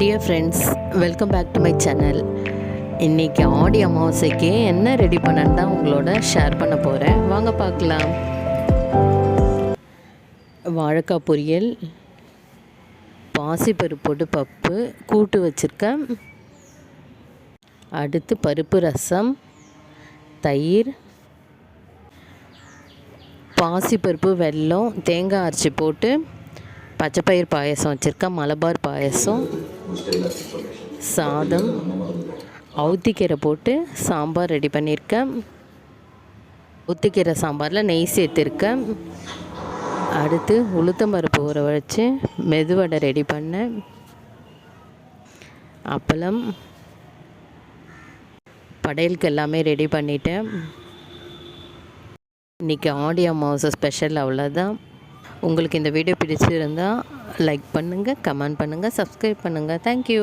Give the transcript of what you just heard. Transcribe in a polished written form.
Dear friends, welcome back to my channel. இன்றைக்கி ஆடி அமாவாசைக்கு என்ன ரெடி பண்ணன்னு தான் உங்களோட ஷேர் பண்ண போகிறேன். வாங்க பார்க்கலாம். வாழைக்காய் பொரியல், பாசிப்பருப்பு போட்டு பப்பு கூட்டு வச்சுருக்கேன். அடுத்து பருப்பு ரசம், தயிர், பாசிப்பருப்பு, வெல்லம், தேங்காய் அரைச்சி போட்டு பச்சைப்பயிர் பாயசம் வச்சுருக்கேன். மலபார் பாயசம், சாதம், அவுத்திக்கீரை போட்டு சாம்பார் ரெடி பண்ணியிருக்கேன். அவுத்திக்கீரை சாம்பாரில் நெய் சேர்த்துருக்கேன். அடுத்து உளுத்தம்பருப்பு ஊற வச்சு மெதுவடை ரெடி பண்ணேன். அப்பளம், படையலுக்கு எல்லாமே ரெடி பண்ணிட்டேன். இன்றைக்கி ஆடி அமாவாசை ஸ்பெஷல் அவ்வளோதான். உங்களுக்கு இந்த வீடியோ பிடிச்சிருந்தால் லைக் பண்ணுங்கள், கமெண்ட் பண்ணுங்கள், சப்ஸ்கிரைப் பண்ணுங்கள். தேங்க்யூ.